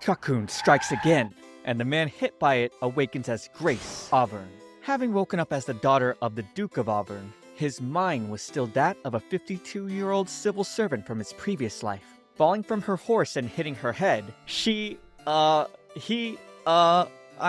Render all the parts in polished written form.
Chakun strikes again, and the man hit by it awakens as Grace Auburn. Having woken up as the daughter of the Duke of Auburn, his mind was still that of a 52-year-old civil servant from his previous life. Falling from her horse and hitting her head, I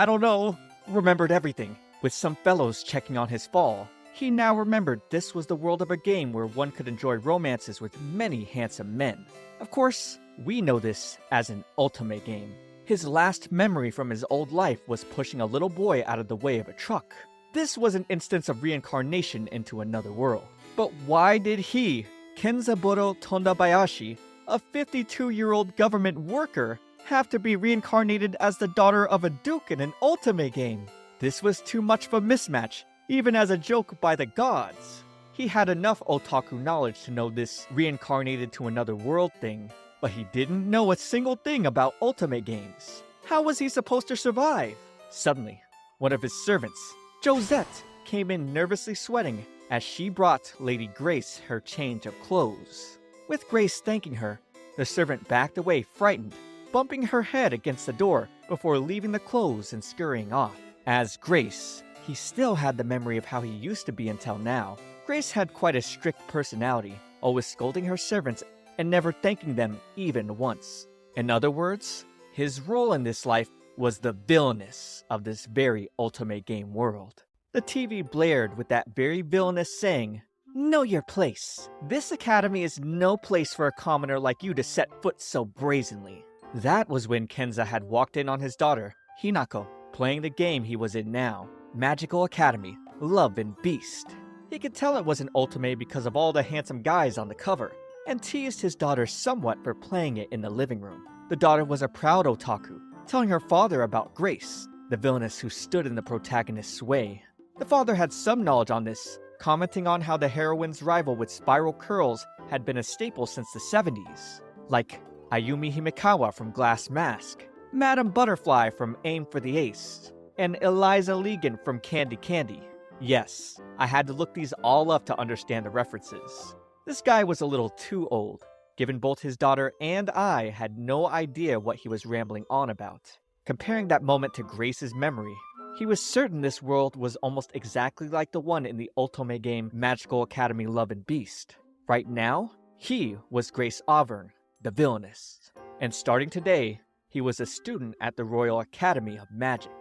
don't know, remembered everything. With some fellows checking on his fall, he now remembered this was the world of a game where one could enjoy romances with many handsome men. Of course, we know this as an ultimate game. His last memory from his old life was pushing a little boy out of the way of a truck. This was an instance of reincarnation into another world. But why did he, Kenzaburo Tondabayashi, a 52-year-old government worker, have to be reincarnated as the daughter of a duke in an ultimate game? This was too much of a mismatch, even as a joke by the gods. He had enough otaku knowledge to know this reincarnated to another world thing, but he didn't know a single thing about ultimate games. How was he supposed to survive? Suddenly, one of his servants, Josette, came in nervously sweating as she brought Lady Grace her change of clothes. With Grace thanking her, the servant backed away frightened, bumping her head against the door before leaving the clothes and scurrying off. As Grace, he still had the memory of how he used to be until now. Grace had quite a strict personality, always scolding her servants and never thanking them even once. In other words, his role in this life was the villainess of this very ultimate game world. The TV blared with that very villainous saying, "Know your place. This academy is no place for a commoner like you to set foot so brazenly." That was when Kenza had walked in on his daughter, Hinako, playing the game he was in now, Magical Academy, Love and Beast. He could tell it was an ultimate because of all the handsome guys on the cover, and teased his daughter somewhat for playing it in the living room. The daughter was a proud otaku, telling her father about Grace, the villainess who stood in the protagonist's way. The father had some knowledge on this, commenting on how the heroine's rival with spiral curls had been a staple since the 70s, like Ayumi Himekawa from Glass Mask, Madame Butterfly from Aim for the Ace, and Eliza Legan from Candy Candy. Yes, I had to look these all up to understand the references. This guy was a little too old, given both his daughter and I had no idea what he was rambling on about. Comparing that moment to Grace's memory, he was certain this world was almost exactly like the one in the ultimate game Magical Academy Love and Beast. Right now, he was Grace Auburn, the villainess. And starting today, he was a student at the Royal Academy of Magic.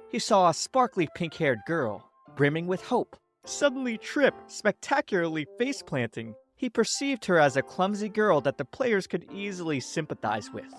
He saw a sparkly pink-haired girl, brimming with hope, suddenly trip, spectacularly face-planting. He perceived her as a clumsy girl that the players could easily sympathize with.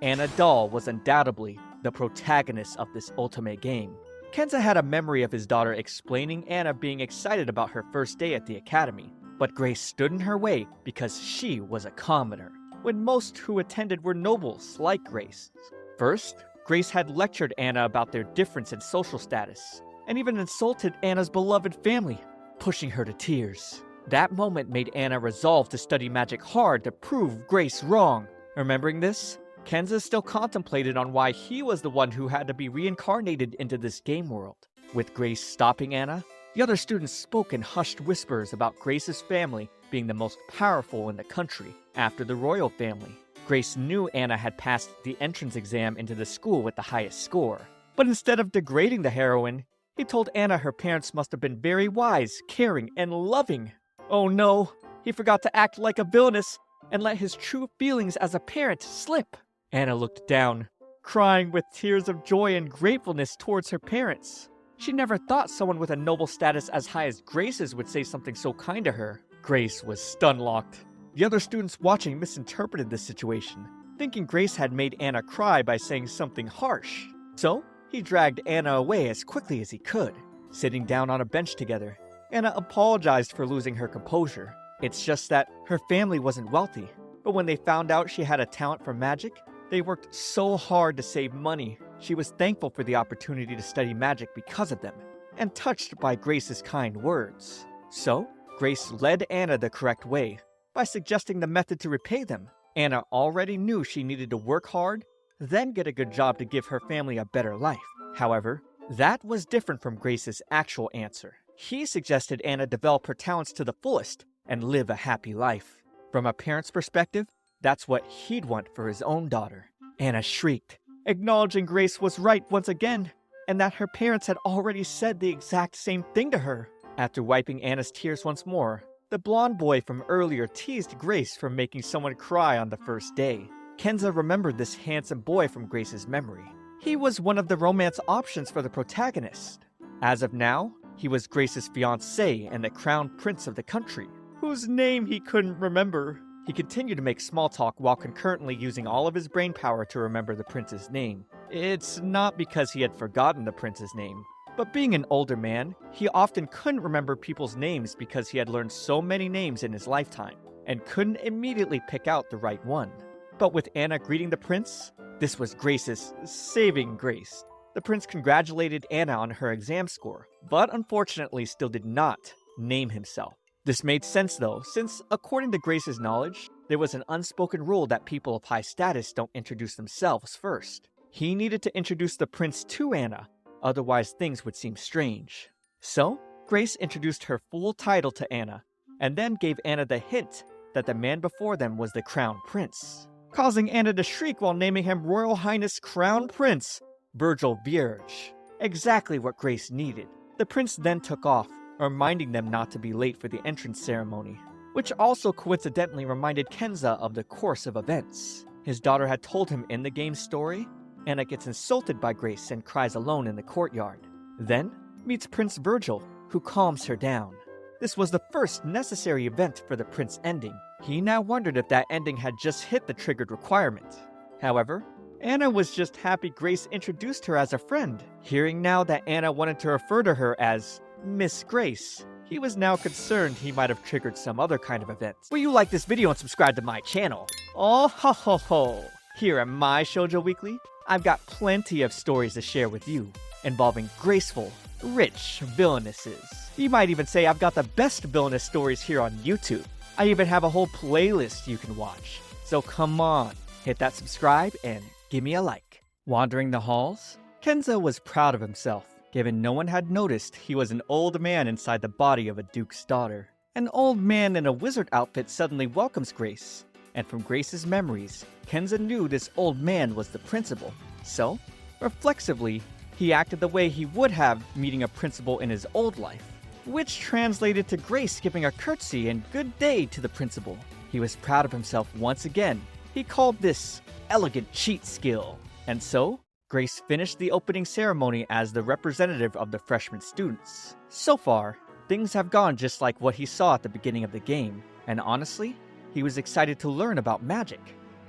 Anna Dahl was undoubtedly the protagonist of this ultimate game. Kenza had a memory of his daughter explaining Anna being excited about her first day at the academy, but Grace stood in her way because she was a commoner, when most who attended were nobles like Grace. First, Grace had lectured Anna about their difference in social status, and even insulted Anna's beloved family, pushing her to tears. That moment made Anna resolve to study magic hard to prove Grace wrong. Remembering this, Kenza still contemplated on why he was the one who had to be reincarnated into this game world. With Grace stopping Anna, the other students spoke in hushed whispers about Grace's family being the most powerful in the country after the royal family. Grace knew Anna had passed the entrance exam into the school with the highest score, but instead of degrading the heroine, he told Anna her parents must have been very wise, caring, and loving. Oh no, he forgot to act like a villainess and let his true feelings as a parent slip. Anna looked down, crying with tears of joy and gratefulness towards her parents. She never thought someone with a noble status as high as Grace's would say something so kind to her. Grace was stun-locked. The other students watching misinterpreted the situation, thinking Grace had made Anna cry by saying something harsh. So, he dragged Anna away as quickly as he could. Sitting down on a bench together, Anna apologized for losing her composure. It's just that her family wasn't wealthy, but when they found out she had a talent for magic, they worked so hard to save money. She was thankful for the opportunity to study magic because of them, and touched by Grace's kind words. So, Grace led Anna the correct way, by suggesting the method to repay them. Anna already knew she needed to work hard, then get a good job to give her family a better life. However, that was different from Grace's actual answer. He suggested Anna develop her talents to the fullest and live a happy life. From a parent's perspective, that's what he'd want for his own daughter. Anna shrieked acknowledging Grace was right once again, and that her parents had already said the exact same thing to her. After wiping Anna's tears once more, the blonde boy from earlier teased Grace for making someone cry on the first day. Kenza remembered this handsome boy from Grace's memory. He was one of the romance options for the protagonist. As of now, he was Grace's fiancé and the crown prince of the country, whose name he couldn't remember. He continued to make small talk while concurrently using all of his brain power to remember the prince's name. It's not because he had forgotten the prince's name, but being an older man, he often couldn't remember people's names because he had learned so many names in his lifetime, and couldn't immediately pick out the right one. But with Anna greeting the prince, this was Grace's saving grace. The prince congratulated Anna on her exam score, but unfortunately still did not name himself. This made sense though, since according to Grace's knowledge, there was an unspoken rule that people of high status don't introduce themselves first. He needed to introduce the prince to Anna, otherwise things would seem strange. So, Grace introduced her full title to Anna, and then gave Anna the hint that the man before them was the crown prince, causing Anna to shriek while naming him Royal Highness Crown Prince Virgil Vierge. Exactly what Grace needed. The prince then took off, reminding them not to be late for the entrance ceremony, which also coincidentally reminded Kenza of the course of events. His daughter had told him in the game's story, Anna gets insulted by Grace and cries alone in the courtyard. Then meets Prince Virgil, who calms her down. This was the first necessary event for the prince ending. He now wondered if that ending had just hit the triggered requirement. However, Anna was just happy Grace introduced her as a friend. Hearing now that Anna wanted to refer to her as Miss Grace, he was now concerned he might have triggered some other kind of event. Will you like this video and subscribe to my channel? Oh ho ho ho! Here at my Shoujo Weekly, I've got plenty of stories to share with you, involving graceful, rich villainesses. You might even say I've got the best villainess stories here on YouTube. I even have a whole playlist you can watch. So come on, hit that subscribe and give me a like. Wandering the halls, Kenza was proud of himself, given no one had noticed he was an old man inside the body of a duke's daughter. An old man in a wizard outfit suddenly welcomes Grace, and from Grace's memories, Kenza knew this old man was the principal. So, reflexively, he acted the way he would have meeting a principal in his old life, which translated to Grace giving a curtsy and good day to the principal. He was proud of himself once again. He called this elegant cheat skill. And so, Grace finished the opening ceremony as the representative of the freshman students. So far, things have gone just like what he saw at the beginning of the game, and honestly, he was excited to learn about magic.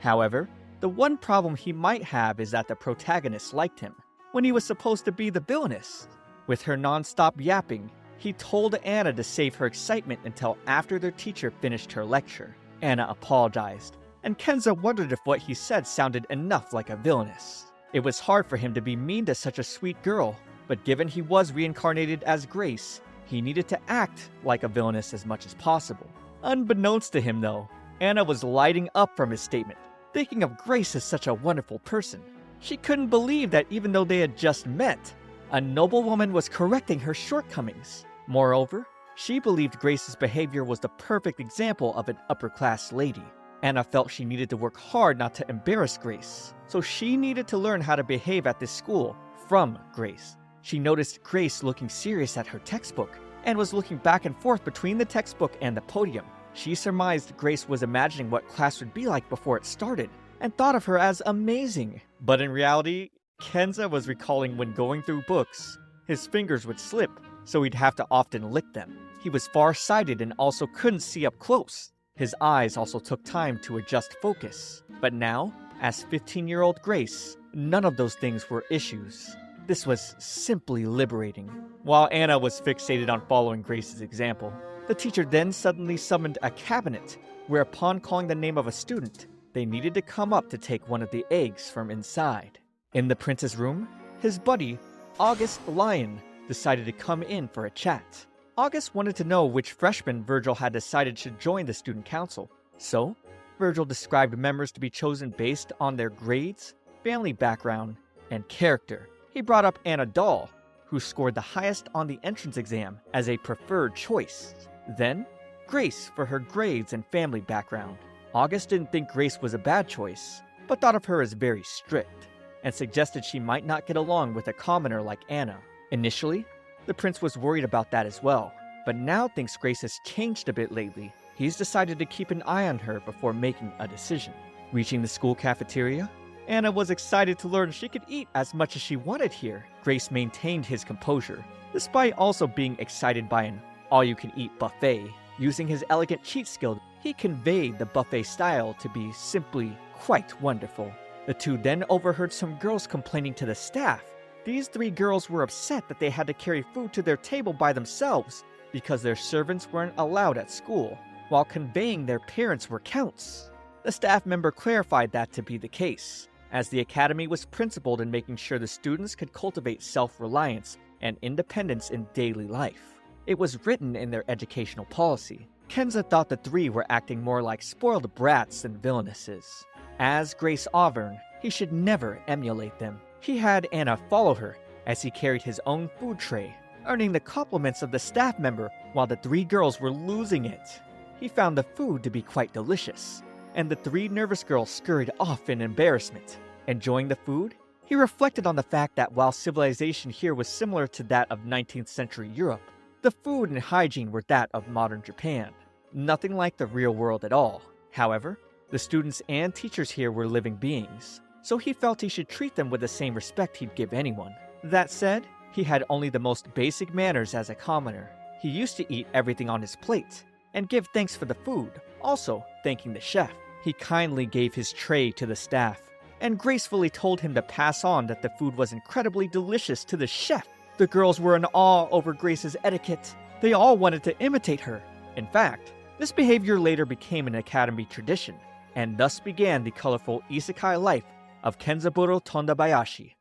However, the one problem he might have is that the protagonist liked him, when he was supposed to be the villainess. With her non-stop yapping, he told Anna to save her excitement until after their teacher finished her lecture. Anna apologized, and Kenza wondered if what he said sounded enough like a villainess. It was hard for him to be mean to such a sweet girl, but given he was reincarnated as Grace, he needed to act like a villainess as much as possible. Unbeknownst to him though, Anna was lighting up from his statement, thinking of Grace as such a wonderful person. She couldn't believe that even though they had just met, a noblewoman was correcting her shortcomings. Moreover, she believed Grace's behavior was the perfect example of an upper-class lady. Anna felt she needed to work hard not to embarrass Grace, so she needed to learn how to behave at this school from Grace. She noticed Grace looking serious at her textbook, and was looking back and forth between the textbook and the podium. She surmised Grace was imagining what class would be like before it started, and thought of her as amazing. But in reality, Kenza was recalling when going through books, his fingers would slip, so he'd have to often lick them. He was far-sighted and also couldn't see up close. His eyes also took time to adjust focus. But now, as 15-year-old Grace, none of those things were issues. This was simply liberating. While Anna was fixated on following Grace's example, the teacher then suddenly summoned a cabinet, where upon calling the name of a student, they needed to come up to take one of the eggs from inside. In the prince's room, his buddy, August Lion, decided to come in for a chat. August wanted to know which freshman Virgil had decided should join the student council. So, Virgil described members to be chosen based on their grades, family background, and character. He brought up Anna Dahl, who scored the highest on the entrance exam, as a preferred choice. Then, Grace for her grades and family background. August didn't think Grace was a bad choice, but thought of her as very strict. and suggested she might not get along with a commoner like Anna. Initially, the prince was worried about that as well, but now thinks Grace has changed a bit lately. He's decided to keep an eye on her before making a decision. Reaching the school cafeteria, Anna was excited to learn she could eat as much as she wanted here. Grace maintained his composure, despite also being excited by an all-you-can-eat buffet. Using his elegant cheat skill, he conveyed the buffet style to be simply quite wonderful. The two then overheard some girls complaining to the staff. These 3 girls were upset that they had to carry food to their table by themselves because their servants weren't allowed at school, while conveying their parents were counts. The staff member clarified that to be the case, as the academy was principled in making sure the students could cultivate self-reliance and independence in daily life. It was written in their educational policy. Kenza thought the 3 were acting more like spoiled brats than villainesses. As Grace Auburn, he should never emulate them. He had Anna follow her as he carried his own food tray, earning the compliments of the staff member while the 3 girls were losing it. He found the food to be quite delicious, and the 3 nervous girls scurried off in embarrassment. Enjoying the food, he reflected on the fact that while civilization here was similar to that of 19th century Europe, the food and hygiene were that of modern Japan. Nothing like the real world at all. However, the students and teachers here were living beings, so he felt he should treat them with the same respect he'd give anyone. That said, he had only the most basic manners as a commoner. He used to eat everything on his plate, and give thanks for the food, also thanking the chef. He kindly gave his tray to the staff, and gracefully told him to pass on that the food was incredibly delicious to the chef. The girls were in awe over Grace's etiquette. They all wanted to imitate her. In fact, this behavior later became an academy tradition, and thus began the colorful isekai life of Kenzaburo Tondabayashi.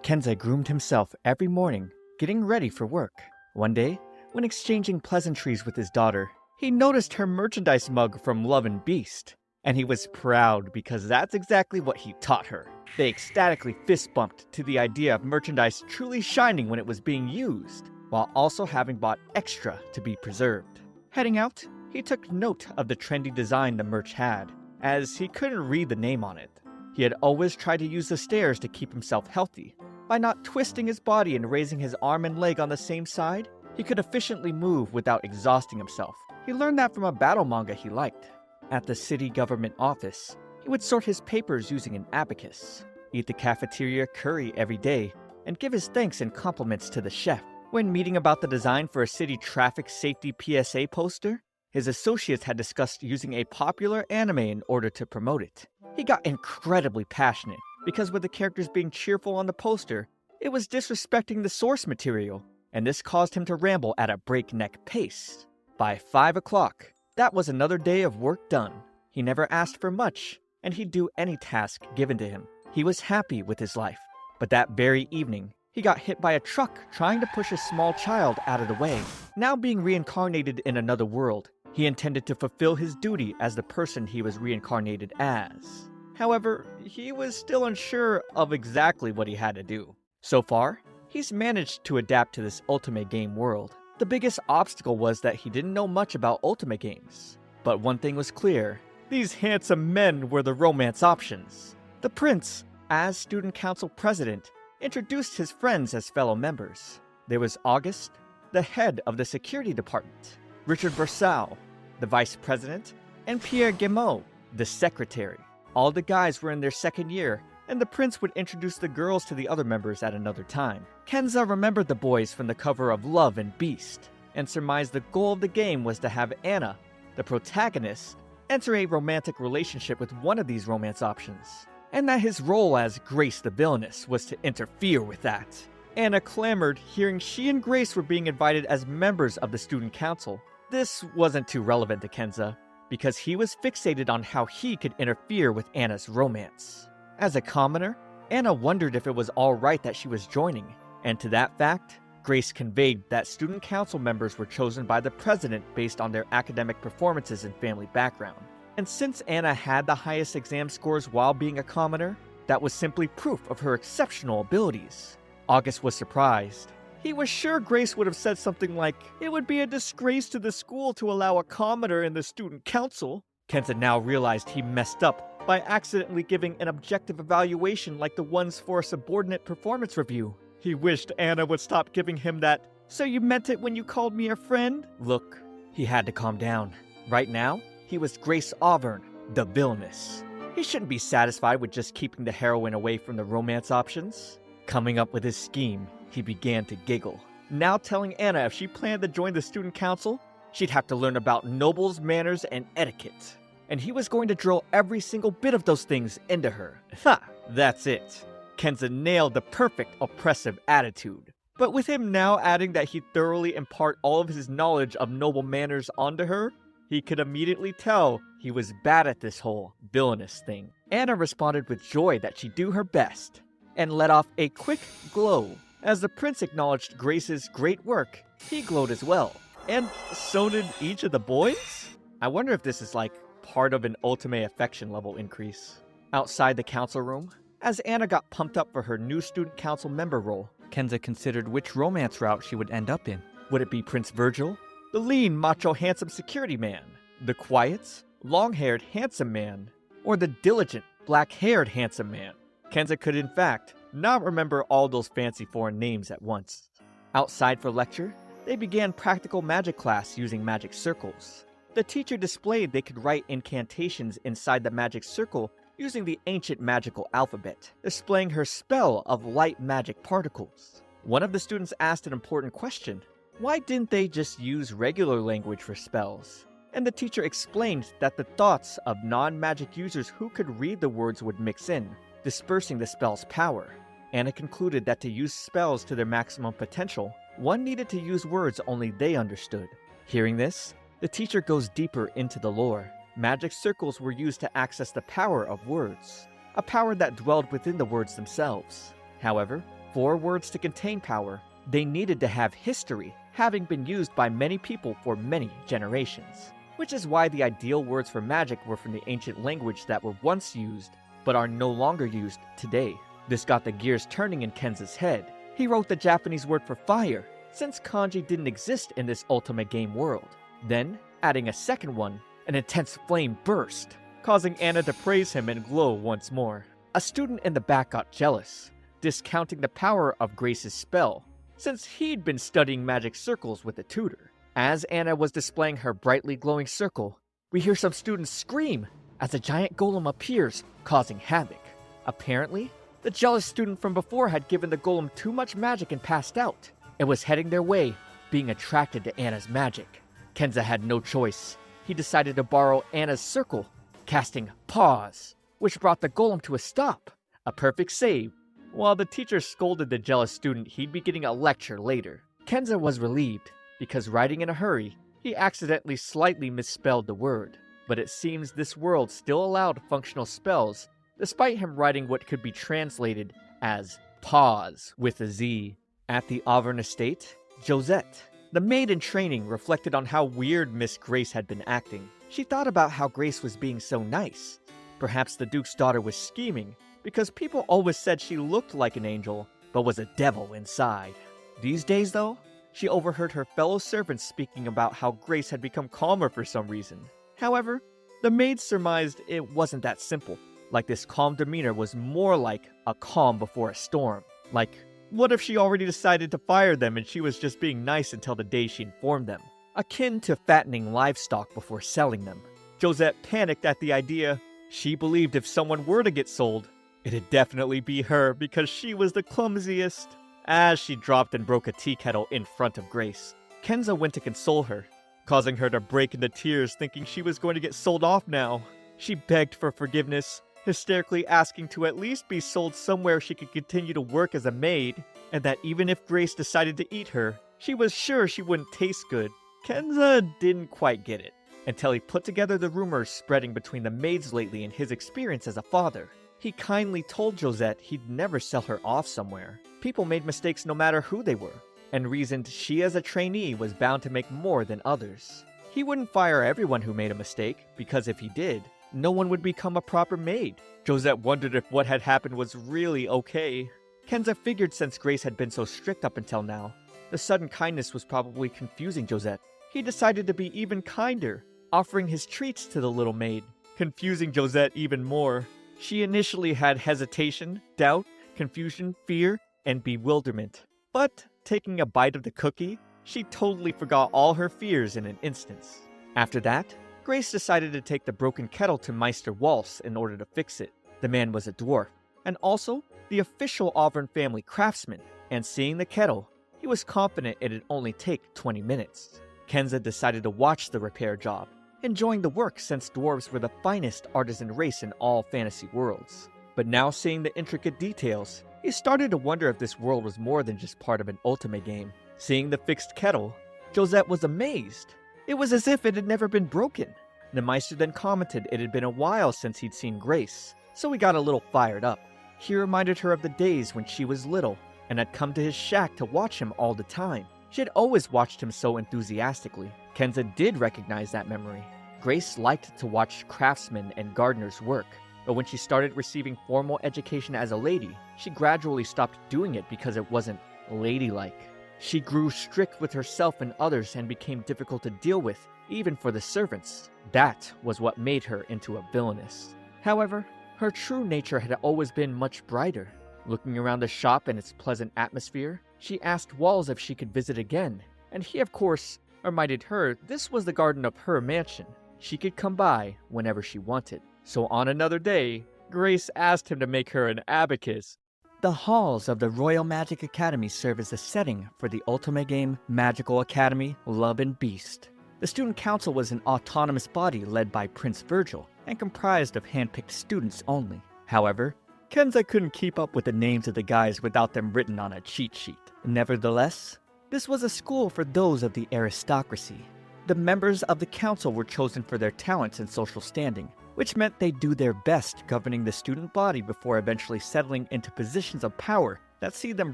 Kenza groomed himself every morning, getting ready for work. One day, when exchanging pleasantries with his daughter, he noticed her merchandise mug from Love and Beast, and he was proud because that's exactly what he taught her. They ecstatically fist-bumped to the idea of merchandise truly shining when it was being used, while also having bought extra to be preserved. Heading out, he took note of the trendy design the merch had, as he couldn't read the name on it. He had always tried to use the stairs to keep himself healthy. By not twisting his body and raising his arm and leg on the same side, he could efficiently move without exhausting himself. He learned that from a battle manga he liked. At the city government office, he would sort his papers using an abacus, eat the cafeteria curry every day, and give his thanks and compliments to the chef. When meeting about the design for a city traffic safety PSA poster, his associates had discussed using a popular anime in order to promote it. He got incredibly passionate, because with the characters being cheerful on the poster, it was disrespecting the source material, and this caused him to ramble at a breakneck pace. By 5 o'clock, that was another day of work done. He never asked for much, and he'd do any task given to him. He was happy with his life. But that very evening, he got hit by a truck trying to push a small child out of the way. Now being reincarnated in another world, he intended to fulfill his duty as the person he was reincarnated as. However, he was still unsure of exactly what he had to do. So far, he's managed to adapt to this Ultimate Game world. The biggest obstacle was that he didn't know much about Ultimate games. But one thing was clear: these handsome men were the romance options. The prince, as student council president, introduced his friends as fellow members. There was August, the head of the security department, Richard Versal, the vice president, and Pierre Guimau, the secretary. All the guys were in their second year, and the prince would introduce the girls to the other members at another time. Kenza remembered the boys from the cover of Love and Beast, and surmised the goal of the game was to have Anna, the protagonist, enter a romantic relationship with one of these romance options, and that his role as Grace the Villainess was to interfere with that. Anna clamored, hearing she and Grace were being invited as members of the student council. This wasn't too relevant to Kenza, because he was fixated on how he could interfere with Anna's romance. As a commoner, Anna wondered if it was alright that she was joining, and to that fact, Grace conveyed that student council members were chosen by the president based on their academic performances and family background. And since Anna had the highest exam scores while being a commoner, that was simply proof of her exceptional abilities. August was surprised. He was sure Grace would have said something like, "It would be a disgrace to the school to allow a commoner in the student council." Kenza now realized he messed up by accidentally giving an objective evaluation like the ones for a subordinate performance review. He wished Anna would stop giving him that, "So you meant it when you called me a friend?" look. He had to calm down. Right now, he was Grace Auburn, the Villainess. He shouldn't be satisfied with just keeping the heroine away from the romance options. Coming up with his scheme, he began to giggle. Now telling Anna if she planned to join the student council, she'd have to learn about nobles, manners, and etiquette. And he was going to drill every single bit of those things into her. Ha! That's it. Kenza nailed the perfect oppressive attitude. But with him now adding that he'd thoroughly impart all of his knowledge of noble manners onto her, he could immediately tell he was bad at this whole villainous thing. Anna responded with joy that she'd do her best, and let off a quick glow. As the prince acknowledged Grace's great work, he glowed as well. And so did each of the boys? I wonder if this is like part of an ultimate affection level increase. Outside the council room, as Anna got pumped up for her new student council member role, Kenza considered which romance route she would end up in. Would it be Prince Virgil, the lean, macho, handsome security man, the quiet, long-haired, handsome man, or the diligent, black-haired, handsome man? Kenza could, in fact, not remember all those fancy foreign names at once. Outside for lecture, they began practical magic class using magic circles. The teacher displayed they could write incantations inside the magic circle using the ancient magical alphabet, displaying her spell of light magic particles. One of the students asked an important question. Why didn't they just use regular language for spells? And the teacher explained that the thoughts of non-magic users who could read the words would mix in, dispersing the spell's power. Anna concluded that to use spells to their maximum potential, one needed to use words only they understood. Hearing this, the teacher goes deeper into the lore. Magic circles were used to access the power of words, a power that dwelled within the words themselves. However, for words to contain power, they needed to have history, having been used by many people for many generations. Which is why the ideal words for magic were from the ancient language that were once used, but are no longer used today. This got the gears turning in Kenza's head. He wrote the Japanese word for fire, since kanji didn't exist in this ultimate game world. Then, adding a second one, an intense flame burst, causing Anna to praise him and glow once more. A student in the back got jealous, discounting the power of Grace's spell, since he'd been studying magic circles with a tutor. As Anna was displaying her brightly glowing circle, we hear some students scream as a giant golem appears, causing havoc. Apparently, the jealous student from before had given the golem too much magic and passed out. It was heading their way, being attracted to Anna's magic. Kenza had no choice. He decided to borrow Anna's circle, casting Pause, which brought the golem to a stop. A perfect save. While the teacher scolded the jealous student, he'd be getting a lecture later. Kenza was relieved, because writing in a hurry, he accidentally slightly misspelled the word. But it seems this world still allowed functional spells, despite him writing what could be translated as Pause with a Z. At the Auburn estate, Josette, the maid in training, reflected on how weird Miss Grace had been acting. She thought about how Grace was being so nice. Perhaps the Duke's daughter was scheming, because people always said she looked like an angel, but was a devil inside. These days, though, she overheard her fellow servants speaking about how Grace had become calmer for some reason. However, the maid surmised it wasn't that simple. Like this calm demeanor was more like a calm before a storm. Like, what if she already decided to fire them and she was just being nice until the day she informed them? Akin to fattening livestock before selling them. Josette panicked at the idea. She believed if someone were to get sold, it'd definitely be her because she was the clumsiest. As she dropped and broke a tea kettle in front of Grace, Kenza went to console her, causing her to break into tears thinking she was going to get sold off now. She begged for forgiveness, hysterically asking to at least be sold somewhere she could continue to work as a maid, and that even if Grace decided to eat her, she was sure she wouldn't taste good. Kenza didn't quite get it, until he put together the rumors spreading between the maids lately and his experience as a father. He kindly told Josette he'd never sell her off somewhere. People made mistakes no matter who they were, and reasoned she as a trainee was bound to make more than others. He wouldn't fire everyone who made a mistake, because if he did, no one would become a proper maid. Josette wondered if what had happened was really okay. Kenza figured since Grace had been so strict up until now, the sudden kindness was probably confusing Josette. He decided to be even kinder, offering his treats to the little maid. confusing Josette even more. She initially had hesitation, doubt, confusion, fear, and bewilderment. But taking a bite of the cookie, she totally forgot all her fears in an instant. After that, Grace decided to take the broken kettle to Meister Waltz in order to fix it. The man was a dwarf, and also the official Auburn family craftsman, and seeing the kettle, he was confident it'd only take 20 minutes. Kenza decided to watch the repair job, enjoying the work since dwarves were the finest artisan race in all fantasy worlds. But now seeing the intricate details, he started to wonder if this world was more than just part of an Ultimate game. Seeing the fixed kettle, Josette was amazed. It was as if it had never been broken. The Meister then commented it had been a while since he'd seen Grace, so he got a little fired up. He reminded her of the days when she was little and had come to his shack to watch him all the time. She had always watched him so enthusiastically. Kenza did recognize that memory. Grace liked to watch craftsmen and gardeners work, but when she started receiving formal education as a lady, she gradually stopped doing it because it wasn't ladylike. She grew strict with herself and others and became difficult to deal with, even for the servants. That was what made her into a villainess. However, her true nature had always been much brighter. Looking around the shop and its pleasant atmosphere, she asked Walls if she could visit again, and he of course reminded her this was the garden of her mansion. She could come by whenever she wanted. So on another day, Grace asked him to make her an abacus. The halls of the Royal Magic Academy serve as the setting for the Ultimate game Magical Academy Love and Beast. The student council was an autonomous body led by Prince Virgil and comprised of handpicked students only. However, Kenza couldn't keep up with the names of the guys without them written on a cheat sheet. Nevertheless, this was a school for those of the aristocracy. The members of the council were chosen for their talents and social standing, which meant they'd do their best governing the student body before eventually settling into positions of power that see them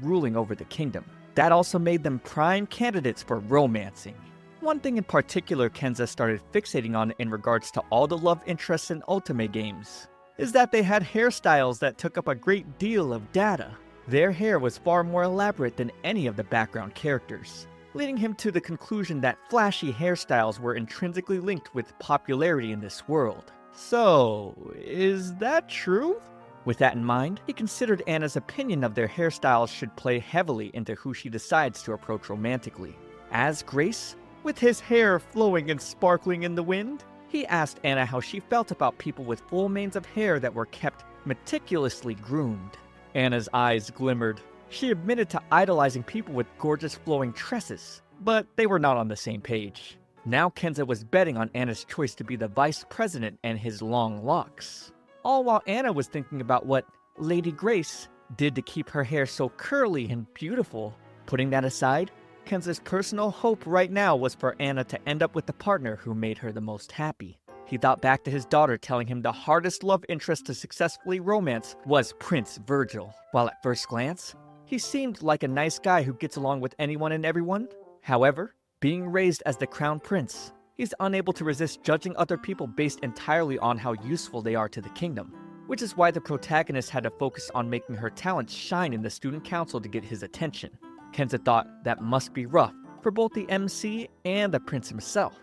ruling over the kingdom. That also made them prime candidates for romancing. One thing in particular Kenza started fixating on in regards to all the love interests in Ultimate games is that they had hairstyles that took up a great deal of data. Their hair was far more elaborate than any of the background characters, leading him to the conclusion that flashy hairstyles were intrinsically linked with popularity in this world. So, is that true? With that in mind, he considered Anna's opinion of their hairstyles should play heavily into who she decides to approach romantically. As Grace, with his hair flowing and sparkling in the wind, he asked Anna how she felt about people with full manes of hair that were kept meticulously groomed. Anna's eyes glimmered. She admitted to idolizing people with gorgeous flowing tresses, but they were not on the same page. Now Kenza was betting on Anna's choice to be the vice president and his long locks. All while Anna was thinking about what Lady Grace did to keep her hair so curly and beautiful. Putting that aside, Kenza's personal hope right now was for Anna to end up with the partner who made her the most happy. He thought back to his daughter telling him the hardest love interest to successfully romance was Prince Virgil. While at first glance, he seemed like a nice guy who gets along with anyone and everyone. However, being raised as the crown prince, he's unable to resist judging other people based entirely on how useful they are to the kingdom, which is why the protagonist had to focus on making her talents shine in the student council to get his attention. Kenza thought that must be rough for both the MC and the prince himself.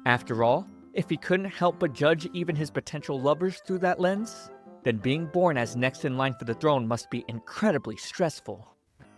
After all, if he couldn't help but judge even his potential lovers through that lens, then being born as next in line for the throne must be incredibly stressful.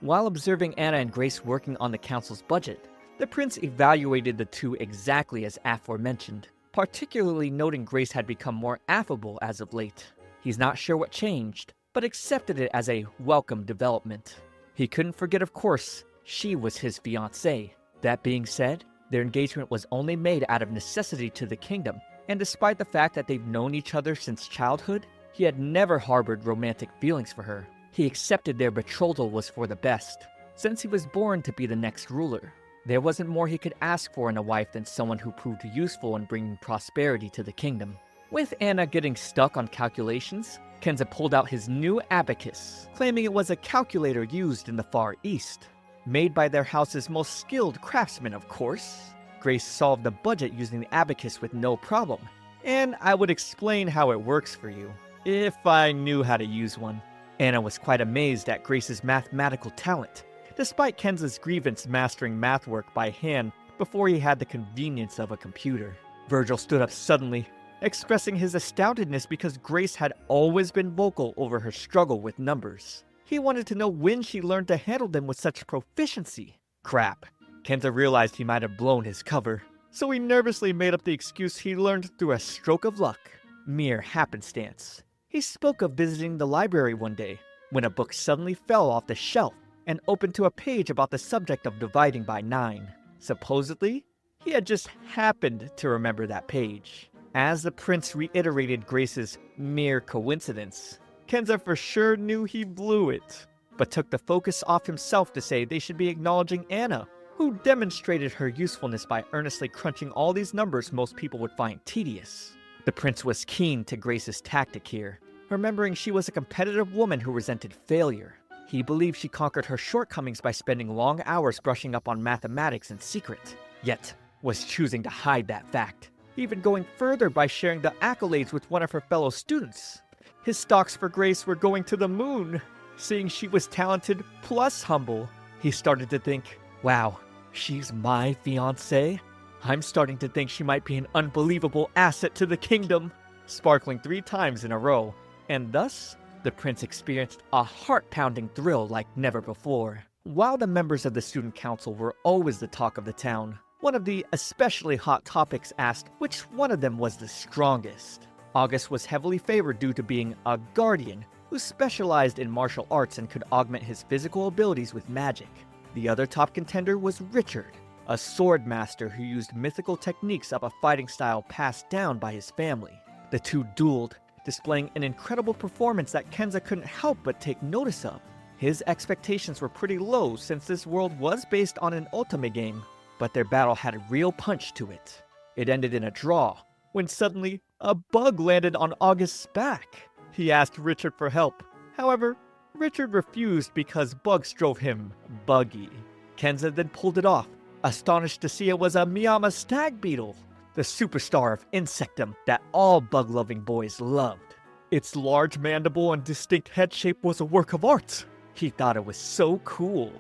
While observing Anna and Grace working on the council's budget, the prince evaluated the two exactly as aforementioned, particularly noting Grace had become more affable as of late. He's not sure what changed, but accepted it as a welcome development. He couldn't forget, of course, she was his fiancée. That being said, their engagement was only made out of necessity to the kingdom, and despite the fact that they've known each other since childhood, he had never harbored romantic feelings for her. He accepted their betrothal was for the best, since he was born to be the next ruler. There wasn't more he could ask for in a wife than someone who proved useful in bringing prosperity to the kingdom. With Anna getting stuck on calculations, Kenza pulled out his new abacus, claiming it was a calculator used in the Far East. Made by their house's most skilled craftsmen, of course. Grace solved the budget using the abacus with no problem, and I would explain how it works for you, if I knew how to use one. Anna was quite amazed at Grace's mathematical talent, despite Kenza's grievance mastering math work by hand before he had the convenience of a computer. Virgil stood up suddenly. expressing his astoundedness because Grace had always been vocal over her struggle with numbers. He wanted to know when she learned to handle them with such proficiency. Crap. Kenza realized he might have blown his cover, so he nervously made up the excuse he learned through a stroke of luck. Mere happenstance. He spoke of visiting the library one day, when a book suddenly fell off the shelf and opened to a page about the subject of dividing by 9. Supposedly, he had just happened to remember that page. As the prince reiterated Grace's mere coincidence, Kenza for sure knew he blew it, but took the focus off himself to say they should be acknowledging Anna, who demonstrated her usefulness by earnestly crunching all these numbers most people would find tedious. The prince was keen to Grace's tactic here, remembering she was a competitive woman who resented failure. He believed she conquered her shortcomings by spending long hours brushing up on mathematics in secret, yet was choosing to hide that fact, even going further by sharing the accolades with one of her fellow students. His stocks for Grace were going to the moon. Seeing she was talented plus humble, he started to think, wow, she's my fiancée? I'm starting to think she might be an unbelievable asset to the kingdom, sparkling 3 times in a row, and thus, the prince experienced a heart-pounding thrill like never before. While the members of the student council were always the talk of the town, one of the especially hot topics asked which one of them was the strongest. August was heavily favored due to being a guardian who specialized in martial arts and could augment his physical abilities with magic. The other top contender was Richard, a sword master who used mythical techniques of a fighting style passed down by his family. The two dueled, displaying an incredible performance that Kenza couldn't help but take notice of. His expectations were pretty low since this world was based on an ultimate game, but their battle had a real punch to it. It ended in a draw, when suddenly a bug landed on August's back. He asked Richard for help. However, Richard refused because bugs drove him buggy. Kenza then pulled it off, astonished to see it was a Miyama stag beetle, the superstar of insectum that all bug-loving boys loved. Its large mandible and distinct head shape was a work of art. He thought it was so cool.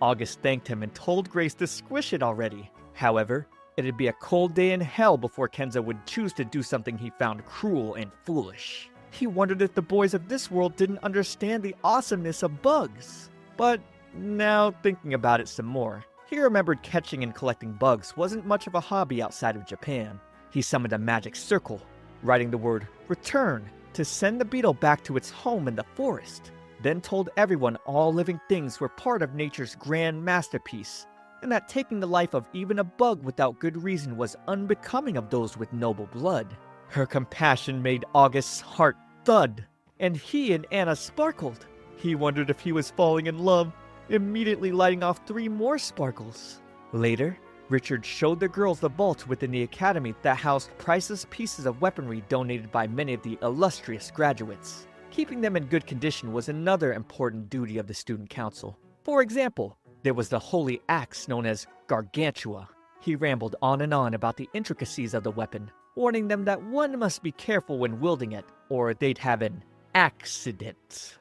August thanked him and told Grace to squish it already. However, it'd be a cold day in hell before Kenza would choose to do something he found cruel and foolish. He wondered if the boys of this world didn't understand the awesomeness of bugs. But now thinking about it some more, he remembered catching and collecting bugs wasn't much of a hobby outside of Japan. He summoned a magic circle, writing the word return to send the beetle back to its home in the forest, then told everyone all living things were part of nature's grand masterpiece, and that taking the life of even a bug without good reason was unbecoming of those with noble blood. Her compassion made August's heart thud, and he and Anna sparkled. He wondered if he was falling in love, immediately lighting off 3 more sparkles. Later, Richard showed the girls the vault within the academy that housed priceless pieces of weaponry donated by many of the illustrious graduates. Keeping them in good condition was another important duty of the student council. For example, there was the holy axe known as Gargantua. He rambled on and on about the intricacies of the weapon, warning them that one must be careful when wielding it, or they'd have an accident.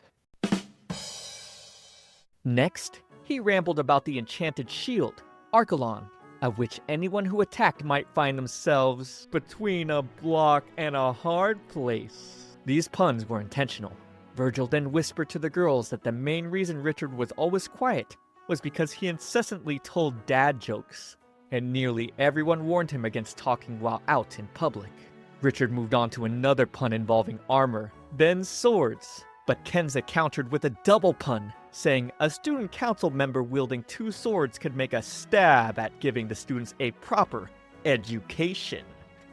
Next, he rambled about the enchanted shield, Archelon, of which anyone who attacked might find themselves between a block and a hard place. These puns were intentional. Virgil then whispered to the girls that the main reason Richard was always quiet was because he incessantly told dad jokes, and nearly everyone warned him against talking while out in public. Richard moved on to another pun involving armor, then swords, but Kenza countered with a double pun, saying a student council member wielding 2 swords could make a stab at giving the students a proper education.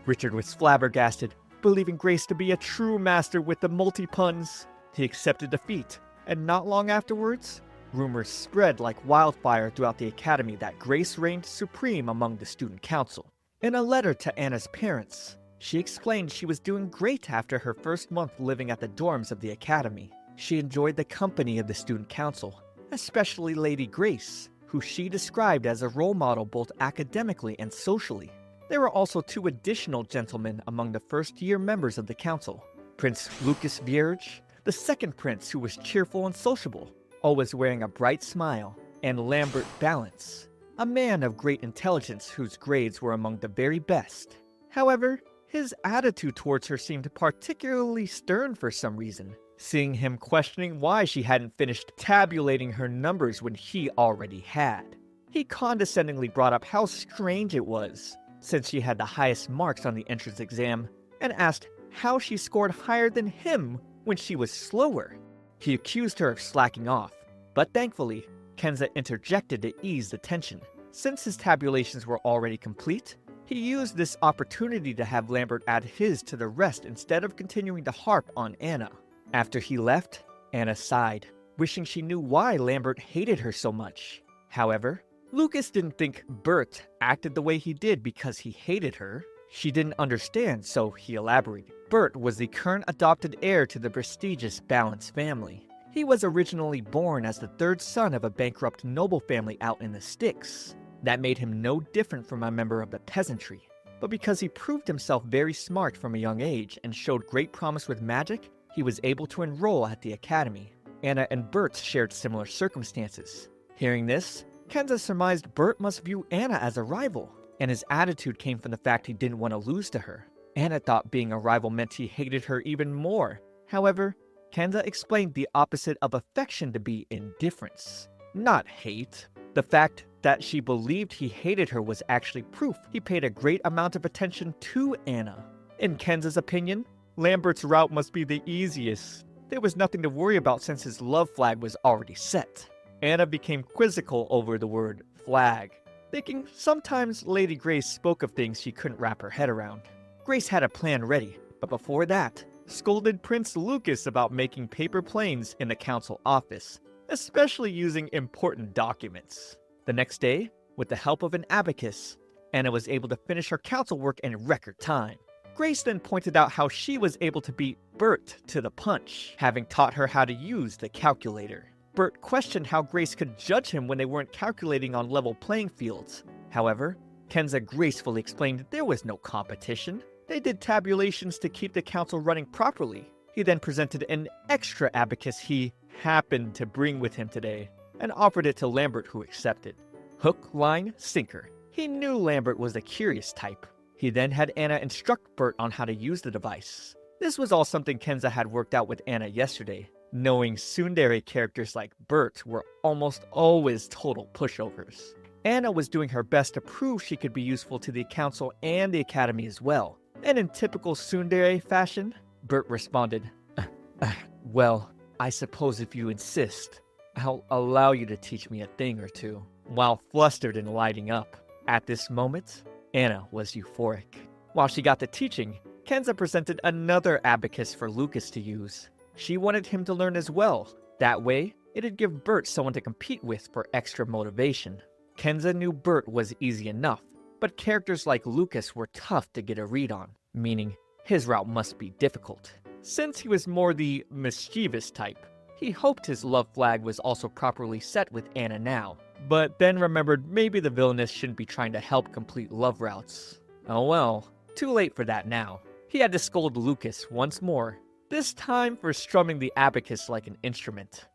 Richard was flabbergasted, believing Grace to be a true master with the multi-puns. He accepted defeat, and not long afterwards, rumors spread like wildfire throughout the academy that Grace reigned supreme among the student council. In a letter to Anna's parents, she explained she was doing great after her first month living at the dorms of the academy. She enjoyed the company of the student council, especially Lady Grace, who she described as a role model both academically and socially. There were also 2 additional gentlemen among the first-year members of the council. Prince Lucas Vierge, the second prince who was cheerful and sociable, always wearing a bright smile, and Lambert Balance, a man of great intelligence whose grades were among the very best. However, His attitude towards her seemed particularly stern for some reason, seeing him questioning why she hadn't finished tabulating her numbers when he already had. He condescendingly brought up how strange it was, since she had the highest marks on the entrance exam, and asked how she scored higher than him when she was slower. He accused her of slacking off, but thankfully, Kenza interjected to ease the tension. Since his tabulations were already complete, he used this opportunity to have Lambert add his to the rest instead of continuing to harp on Anna. After he left, Anna sighed, wishing she knew why Lambert hated her so much. However, Lucas didn't think Bert acted the way he did because he hated her. She didn't understand, so he elaborated. Bert was the current adopted heir to the prestigious Balance family. He was originally born as the third son of a bankrupt noble family out in the sticks. That made him no different from a member of the peasantry. But because he proved himself very smart from a young age and showed great promise with magic, he was able to enroll at the academy. Anna and Bert shared similar circumstances. Hearing this, Kenza surmised Bert must view Anna as a rival, and his attitude came from the fact he didn't want to lose to her. Anna thought being a rival meant he hated her even more. However, Kenza explained the opposite of affection to be indifference, not hate. The fact that she believed he hated her was actually proof he paid a great amount of attention to Anna. In Kenza's opinion, Lambert's route must be the easiest. There was nothing to worry about since his love flag was already set. Anna became quizzical over the word flag, thinking sometimes Lady Grace spoke of things she couldn't wrap her head around. Grace had a plan ready, but before that, scolded Prince Lucas about making paper planes in the council office, especially using important documents. The next day, with the help of an abacus, Anna was able to finish her council work in record time. Grace then pointed out how she was able to beat Bert to the punch, having taught her how to use the calculator. Bert questioned how Grace could judge him when they weren't calculating on level playing fields. However, Kenza gracefully explained there was no competition. They did tabulations to keep the council running properly. He then presented an extra abacus he happened to bring with him today, and offered it to Lambert, who accepted. Hook, line, sinker. He knew Lambert was the curious type. He then had Anna instruct Bert on how to use the device. This was all something Kenza had worked out with Anna yesterday, knowing tsundere characters like Bert were almost always total pushovers. Anna was doing her best to prove she could be useful to the council and the academy as well. And in typical tsundere fashion, Bert responded, well, I suppose if you insist, I'll allow you to teach me a thing or two, while flustered and lighting up. At this moment, Anna was euphoric. While she got the teaching, Kenza presented another abacus for Lucas to use. She wanted him to learn as well. That way, it'd give Bert someone to compete with for extra motivation. Kenza knew Bert was easy enough, but characters like Lucas were tough to get a read on, meaning his route must be difficult. Since he was more the mischievous type, he hoped his love flag was also properly set with Anna now, but then remembered maybe the Villainess shouldn't be trying to help complete love routes. Oh well, too late for that now. He had to scold Lucas once more, this time for strumming the abacus like an instrument.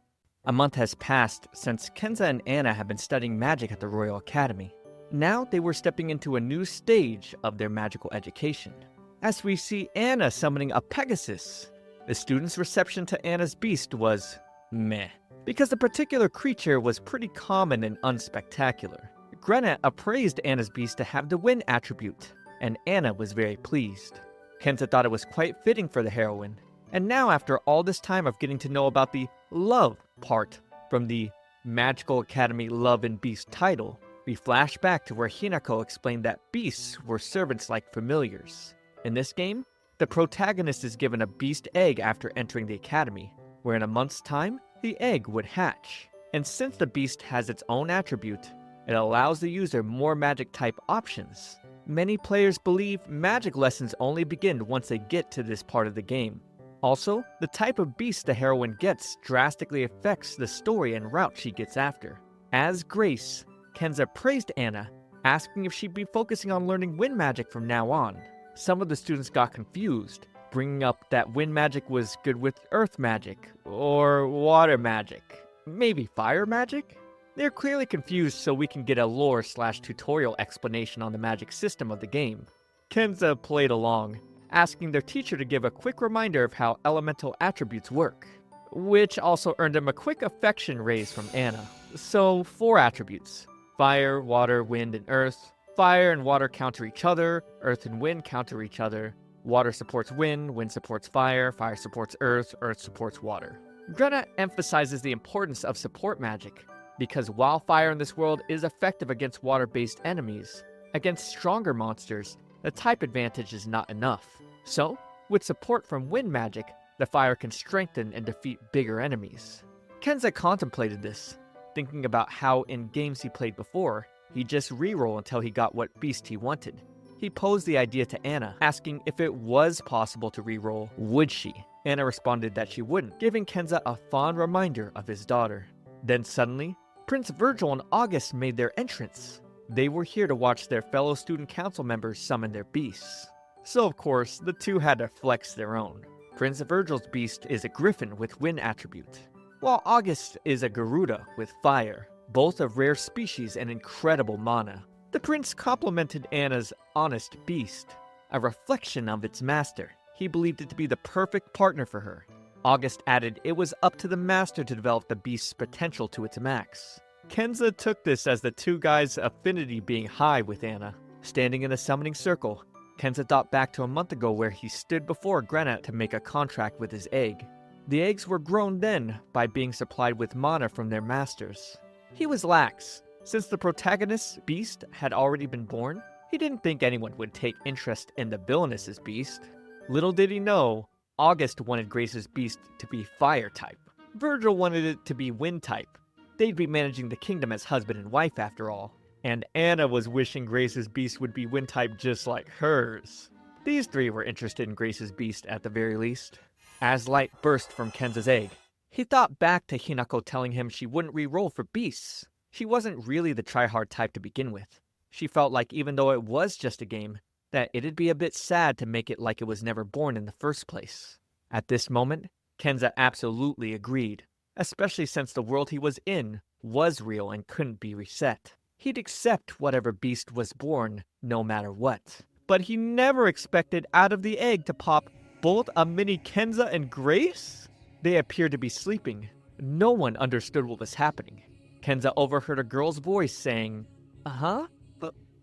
A month has passed since Kenza and Anna have been studying magic at the Royal Academy. Now they were stepping into a new stage of their magical education, as we see Anna summoning a Pegasus. The students' reception to Anna's beast was meh, because the particular creature was pretty common and unspectacular. Grenna appraised Anna's beast to have the win attribute, and Anna was very pleased. Kenza thought it was quite fitting for the heroine, and now after all this time of getting to know about the love part from the Magical Academy Love and Beast title, we flash back to where Hinako explained that beasts were servants like familiars. In this game, the protagonist is given a beast egg after entering the academy, where in a month's time, the egg would hatch. And since the beast has its own attribute, it allows the user more magic type options. Many players believe magic lessons only begin once they get to this part of the game. Also, the type of beast the heroine gets drastically affects the story and route she gets after. As Grace, Kenza praised Anna, asking if she'd be focusing on learning wind magic from now on. Some of the students got confused, bringing up that wind magic was good with earth magic, or water magic, maybe fire magic? They're clearly confused, so we can get a lore/tutorial explanation on the magic system of the game. Kenza played along, asking their teacher to give a quick reminder of how elemental attributes work, which also earned him a quick affection raise from Anna. So, 4 attributes: fire, water, wind, and earth. Fire and water counter each other, earth and wind counter each other. Water supports wind, wind supports fire, fire supports earth, earth supports water. Grena emphasizes the importance of support magic, because while fire in this world is effective against water-based enemies, against stronger monsters, the type advantage is not enough. So, with support from wind magic, the fire can strengthen and defeat bigger enemies. Kenza contemplated this, thinking about how in games he played before, he'd just reroll until he got what beast he wanted. He posed the idea to Anna, asking if it was possible to reroll, would she? Anna responded that she wouldn't, giving Kenza a fond reminder of his daughter. Then suddenly, Prince Virgil and August made their entrance. They were here to watch their fellow student council members summon their beasts. So of course, the two had to flex their own. Prince Virgil's beast is a griffin with wind attribute, while August is a Garuda with fire, both of rare species and incredible mana. The prince complimented Anna's honest beast, a reflection of its master. He believed it to be the perfect partner for her. August added it was up to the master to develop the beast's potential to its max. Kenza took this as the two guys' affinity being high with Anna. Standing in a summoning circle, Kenza thought back to a month ago where he stood before Grena to make a contract with his egg. The eggs were grown then by being supplied with mana from their masters. He was lax. Since the protagonist's beast had already been born, he didn't think anyone would take interest in the Villainess's beast. Little did he know, August wanted Grace's beast to be fire type. Virgil wanted it to be wind type. They'd be managing the kingdom as husband and wife after all. And Anna was wishing Grace's beast would be wind type just like hers. These three were interested in Grace's beast at the very least. As light burst from Kenza's egg, he thought back to Hinako telling him she wouldn't re-roll for beasts. She wasn't really the try-hard type to begin with. She felt like even though it was just a game, that it'd be a bit sad to make it like it was never born in the first place. At this moment, Kenza absolutely agreed, especially since the world he was in was real and couldn't be reset. He'd accept whatever beast was born, no matter what. But he never expected out of the egg to pop both a mini Kenza and Grace? They appeared to be sleeping. No one understood what was happening. Kenza overheard a girl's voice saying,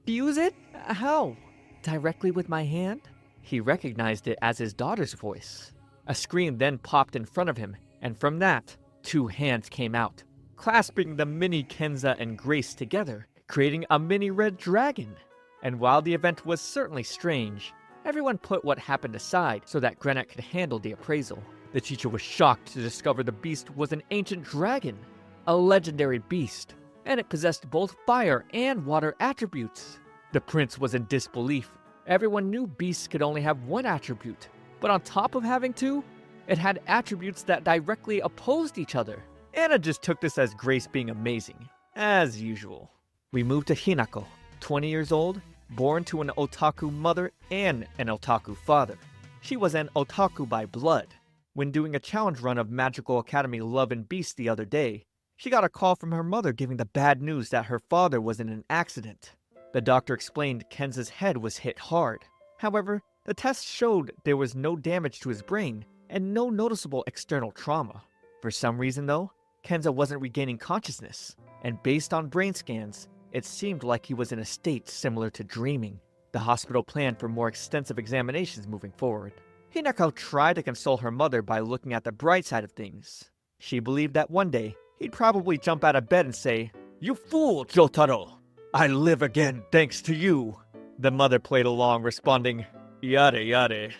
Fuse it? How? Directly with my hand? He recognized it as his daughter's voice. A screen then popped in front of him, and from that, 2 hands came out, clasping the mini Kenza and Grace together, creating a mini red dragon. And while the event was certainly strange, everyone put what happened aside so that Grena could handle the appraisal. The teacher was shocked to discover the beast was an ancient dragon, a legendary beast, and it possessed both fire and water attributes. The prince was in disbelief. Everyone knew beasts could only have one attribute, but on top of having 2, it had attributes that directly opposed each other. Anna just took this as Grace being amazing, as usual. We moved to Hinako, 20 years old, born to an otaku mother and an otaku father. She was an otaku by blood. When doing a challenge run of Magical Academy Love and Beast the other day, she got a call from her mother giving the bad news that her father was in an accident. The doctor explained Kenza's head was hit hard. However, the test showed there was no damage to his brain and no noticeable external trauma. For some reason though, Kenza wasn't regaining consciousness, and based on brain scans, it seemed like he was in a state similar to dreaming. The hospital planned for more extensive examinations moving forward. Hinako tried to console her mother by looking at the bright side of things. She believed that one day, he'd probably jump out of bed and say, "You fool, Jotaro! I live again thanks to you." The mother played along, responding, "Yare yare.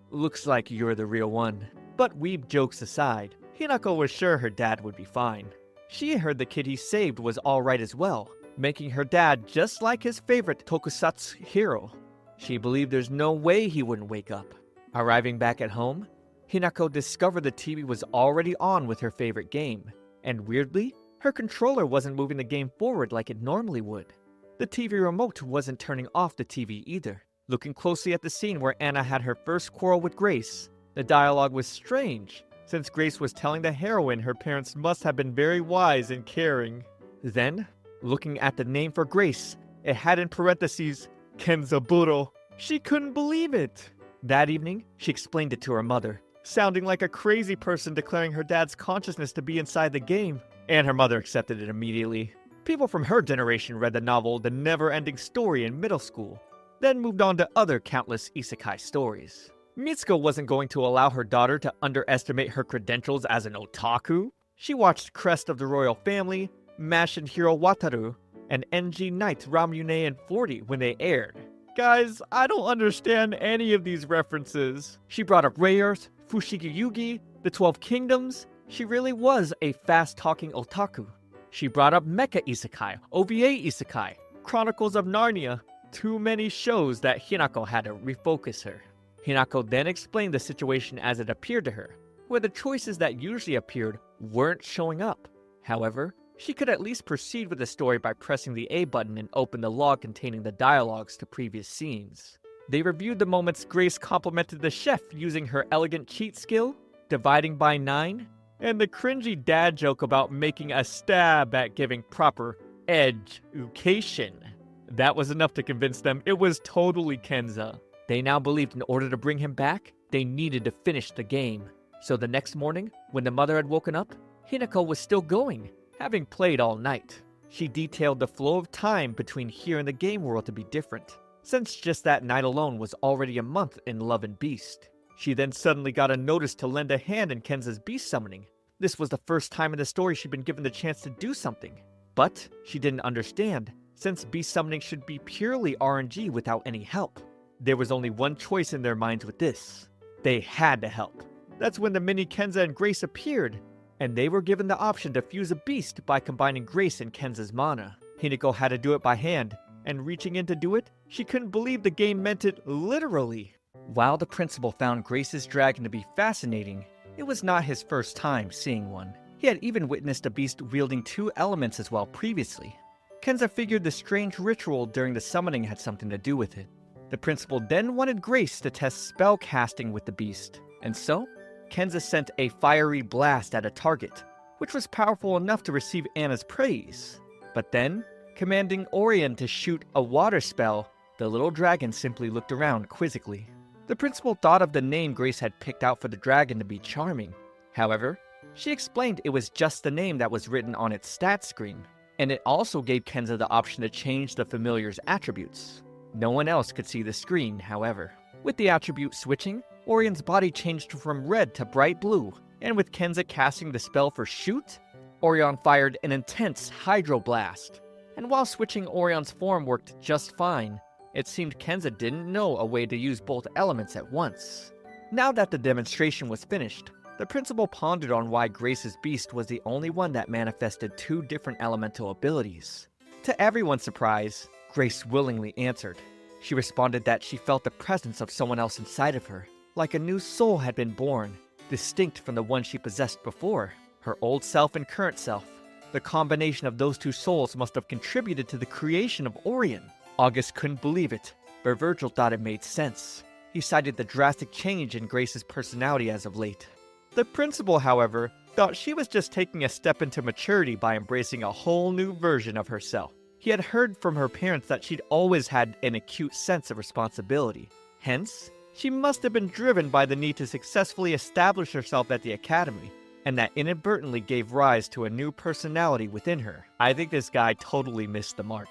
Looks like you're the real one." But weeb jokes aside, Hinako was sure her dad would be fine. She heard the kid he saved was alright as well, making her dad just like his favorite tokusatsu hero. She believed there's no way he wouldn't wake up. Arriving back at home, Hinako discovered the TV was already on with her favorite game, and weirdly, her controller wasn't moving the game forward like it normally would. The TV remote wasn't turning off the TV either. Looking closely at the scene where Anna had her first quarrel with Grace, the dialogue was strange, since Grace was telling the heroine her parents must have been very wise and caring. Then, looking at the name for Grace, it had in parentheses, Kenzaburo. She couldn't believe it. That evening, she explained it to her mother, sounding like a crazy person declaring her dad's consciousness to be inside the game, and her mother accepted it immediately. People from her generation read the novel The Never-Ending Story in middle school, then moved on to other countless isekai stories. Mitsuko wasn't going to allow her daughter to underestimate her credentials as an otaku. She watched Crest of the Royal Family, Mash and Hero Wataru, and NG Knight Ramune and 40 when they aired. Guys, I don't understand any of these references. She brought up Rei Earth, Fushigi Yugi, the 12 Kingdoms. She really was a fast-talking otaku. She brought up Mecha Isekai, OVA Isekai, Chronicles of Narnia. Too many shows that Hinako had to refocus her. Hinako then explained the situation as it appeared to her, where the choices that usually appeared weren't showing up. However, she could at least proceed with the story by pressing the A button and open the log containing the dialogues to previous scenes. They reviewed the moments Grace complimented the chef using her elegant cheat skill, dividing by 9, and the cringy dad joke about making a stab at giving proper education. That was enough to convince them it was totally Kenza. They now believed in order to bring him back, they needed to finish the game. So the next morning, when the mother had woken up, Hinako was still going, having played all night. She detailed the flow of time between here and the game world to be different, since just that night alone was already a month in Love and Beast. She then suddenly got a notice to lend a hand in Kenza's beast summoning. This was the first time in the story she'd been given the chance to do something. But she didn't understand, since beast summoning should be purely RNG without any help. There was only one choice in their minds with this. They had to help. That's when the mini Kenza and Grace appeared, and they were given the option to fuse a beast by combining Grace and Kenza's mana. Hinako had to do it by hand, and reaching in to do it, she couldn't believe the game meant it literally. While the principal found Grace's dragon to be fascinating, it was not his first time seeing one. He had even witnessed a beast wielding 2 elements as well previously. Kenza figured the strange ritual during the summoning had something to do with it. The principal then wanted Grace to test spell casting with the beast, and so, Kenza sent a fiery blast at a target, which was powerful enough to receive Anna's praise. But then, commanding Orion to shoot a water spell, the little dragon simply looked around quizzically. The principal thought of the name Grace had picked out for the dragon to be charming. However, she explained it was just the name that was written on its stats screen, and it also gave Kenza the option to change the familiar's attributes. No one else could see the screen, however. With the attribute switching, Orion's body changed from red to bright blue, and with Kenza casting the spell for shoot, Orion fired an intense hydroblast. And while switching Orion's form worked just fine, it seemed Kenza didn't know a way to use both elements at once. Now that the demonstration was finished, the principal pondered on why Grace's beast was the only one that manifested 2 different elemental abilities. To everyone's surprise, Grace willingly answered. She responded that she felt the presence of someone else inside of her, like a new soul had been born, distinct from the one she possessed before, her old self and current self. The combination of those 2 souls must have contributed to the creation of Orion. August couldn't believe it, but Virgil thought it made sense. He cited the drastic change in Grace's personality as of late. The principal, however, thought she was just taking a step into maturity by embracing a whole new version of herself. He had heard from her parents that she'd always had an acute sense of responsibility. Hence, she must have been driven by the need to successfully establish herself at the academy, and that inadvertently gave rise to a new personality within her. I think this guy totally missed the mark.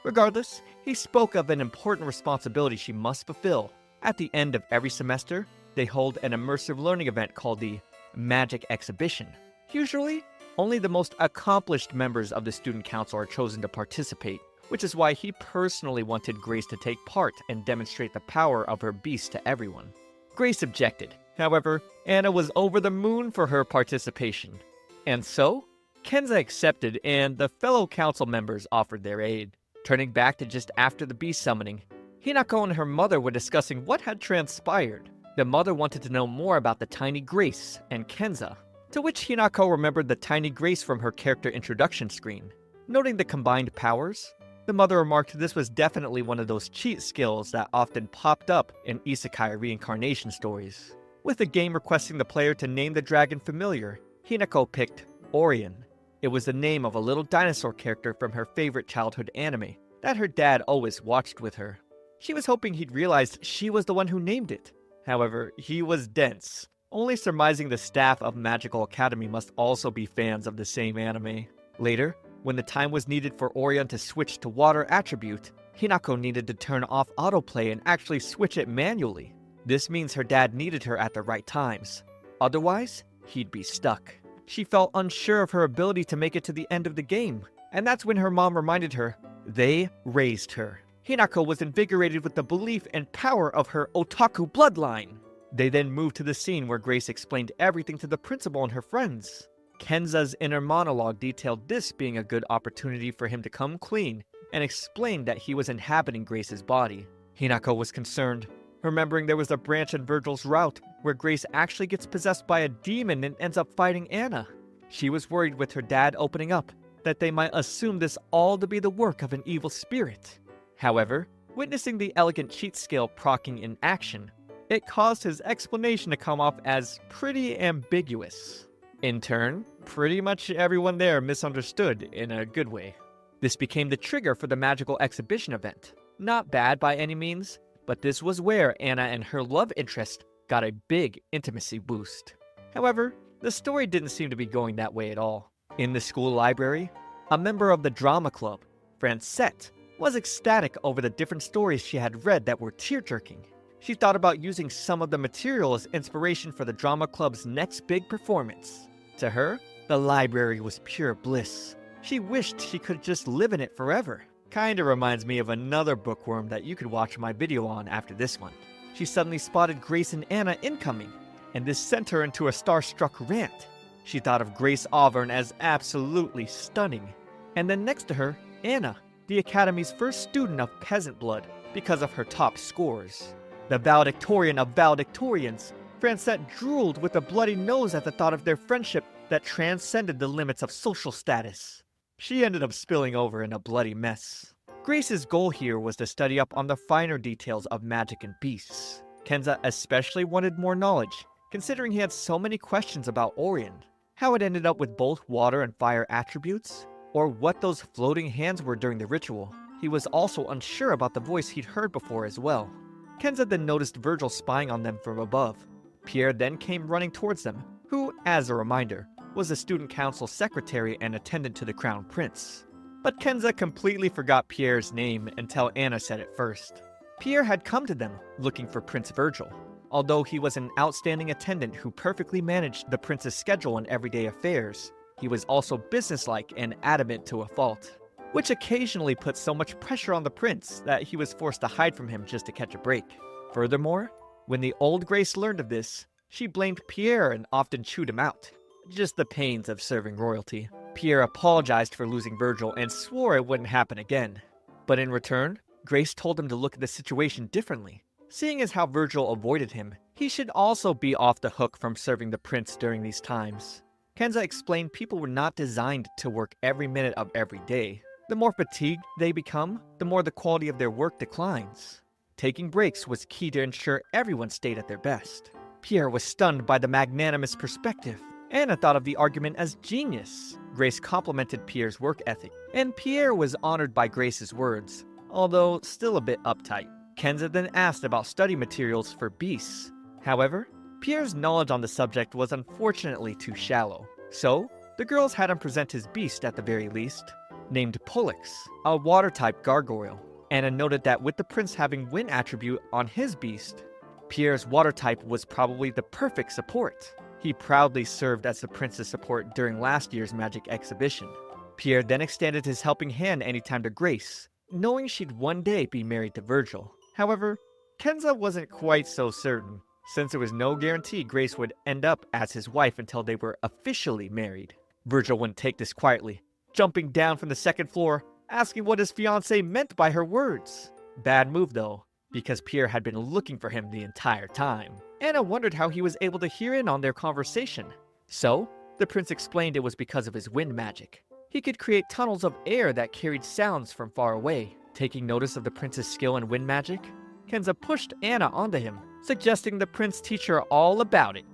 Regardless, he spoke of an important responsibility she must fulfill. At the end of every semester, they hold an immersive learning event called the Magic Exhibition. Usually, only the most accomplished members of the student council are chosen to participate, which is why he personally wanted Grace to take part and demonstrate the power of her beast to everyone. Grace objected. However, Anna was over the moon for her participation. And so, Kenza accepted and the fellow council members offered their aid. Turning back to just after the beast summoning, Hinako and her mother were discussing what had transpired. The mother wanted to know more about the tiny Grace and Kenza, to which Hinako remembered the tiny Grace from her character introduction screen. Noting the combined powers, the mother remarked this was definitely one of those cheat skills that often popped up in isekai reincarnation stories. With the game requesting the player to name the dragon familiar, Hinako picked Orion. It was the name of a little dinosaur character from her favorite childhood anime that her dad always watched with her. She was hoping he'd realized she was the one who named it. However, he was dense, only surmising the staff of Magical Academy must also be fans of the same anime. Later, when the time was needed for Orion to switch to water attribute, Hinako needed to turn off autoplay and actually switch it manually. This means her dad needed her at the right times. Otherwise, he'd be stuck. She felt unsure of her ability to make it to the end of the game, and that's when her mom reminded her, they raised her. Hinako was invigorated with the belief and power of her otaku bloodline. They then moved to the scene where Grace explained everything to the principal and her friends. Kenza's inner monologue detailed this being a good opportunity for him to come clean and explained that he was inhabiting Grace's body. Hinako was concerned, remembering there was a branch in Virgil's route where Grace actually gets possessed by a demon and ends up fighting Anna. She was worried with her dad opening up that they might assume this all to be the work of an evil spirit. However, witnessing the elegant cheat skill proccing in action, it caused his explanation to come off as pretty ambiguous. In turn, pretty much everyone there misunderstood in a good way. This became the trigger for the magical exhibition event. Not bad by any means, but this was where Anna and her love interest got a big intimacy boost. However, the story didn't seem to be going that way at all. In the school library, a member of the drama club, Francette, was ecstatic over the different stories she had read that were tear-jerking. She thought about using some of the material as inspiration for the drama club's next big performance. To her, the library was pure bliss. She wished she could just live in it forever. Kinda reminds me of another bookworm that you could watch my video on after this one. She suddenly spotted Grace and Anna incoming, and this sent her into a starstruck rant. She thought of Grace Auburn as absolutely stunning. And then next to her, Anna, the Academy's first student of peasant blood because of her top scores. The valedictorian of valedictorians, Francette drooled with a bloody nose at the thought of their friendship that transcended the limits of social status. She ended up spilling over in a bloody mess. Grace's goal here was to study up on the finer details of magic and beasts. Kenza especially wanted more knowledge, considering he had so many questions about Orion. How it ended up with both water and fire attributes, or what those floating hands were during the ritual. He was also unsure about the voice he'd heard before as well. Kenza then noticed Virgil spying on them from above. Pierre then came running towards them, who, as a reminder, was the student council secretary and attendant to the crown prince. But Kenza completely forgot Pierre's name until Anna said it first. Pierre had come to them looking for Prince Virgil. Although he was an outstanding attendant who perfectly managed the prince's schedule and everyday affairs, he was also businesslike and adamant to a fault, which occasionally put so much pressure on the prince that he was forced to hide from him just to catch a break. Furthermore, when the old Grace learned of this, she blamed Pierre and often chewed him out. Just the pains of serving royalty. Pierre apologized for losing Virgil and swore it wouldn't happen again. But in return, Grace told him to look at the situation differently. Seeing as how Virgil avoided him, he should also be off the hook from serving the prince during these times. Kenza explained people were not designed to work every minute of every day. The more fatigued they become, the more the quality of their work declines. Taking breaks was key to ensure everyone stayed at their best. Pierre was stunned by the magnanimous perspective. Anna thought of the argument as genius. Grace complimented Pierre's work ethic, and Pierre was honored by Grace's words, although still a bit uptight. Kenza then asked about study materials for beasts. However, Pierre's knowledge on the subject was unfortunately too shallow, so the girls had him present his beast at the very least. Named Pollux, a water-type gargoyle. Anna noted that with the prince having wind attribute on his beast, Pierre's water type was probably the perfect support. He proudly served as the prince's support during last year's magic exhibition. Pierre then extended his helping hand anytime to Grace, knowing she'd one day be married to Virgil. However, Kenza wasn't quite so certain, since there was no guarantee Grace would end up as his wife until they were officially married. Virgil wouldn't take this quietly, jumping down from the second floor, asking what his fiancée meant by her words. Bad move though, because Pierre had been looking for him the entire time. Anna wondered how he was able to hear in on their conversation. So, the prince explained it was because of his wind magic. He could create tunnels of air that carried sounds from far away. Taking notice of the prince's skill in wind magic, Kenza pushed Anna onto him, suggesting the prince teach her all about it.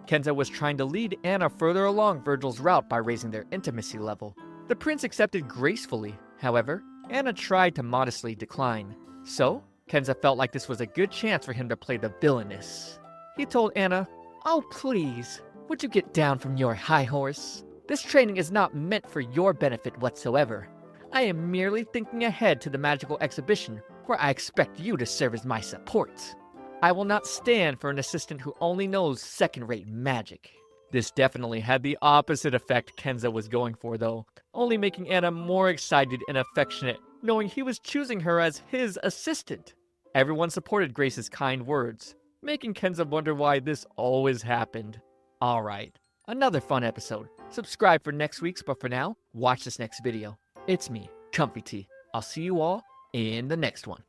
Kenza was trying to lead Anna further along Virgil's route by raising their intimacy level. The prince accepted gracefully. However, Anna tried to modestly decline. So, Kenza felt like this was a good chance for him to play the Villainess. he told Anna, "Oh please, would you get down from your high horse? This training is not meant for your benefit whatsoever. I am merely thinking ahead to the magical exhibition where I expect you to serve as my support. I will not stand for an assistant who only knows second-rate magic." This definitely had the opposite effect Kenza was going for though, only making Anna more excited and affectionate, knowing he was choosing her as his assistant. Everyone supported Grace's kind words, making Kenza wonder why this always happened. Alright, another fun episode. Subscribe for next week's, but for now, watch this next video. It's me, ComfyTea. I'll see you all in the next one.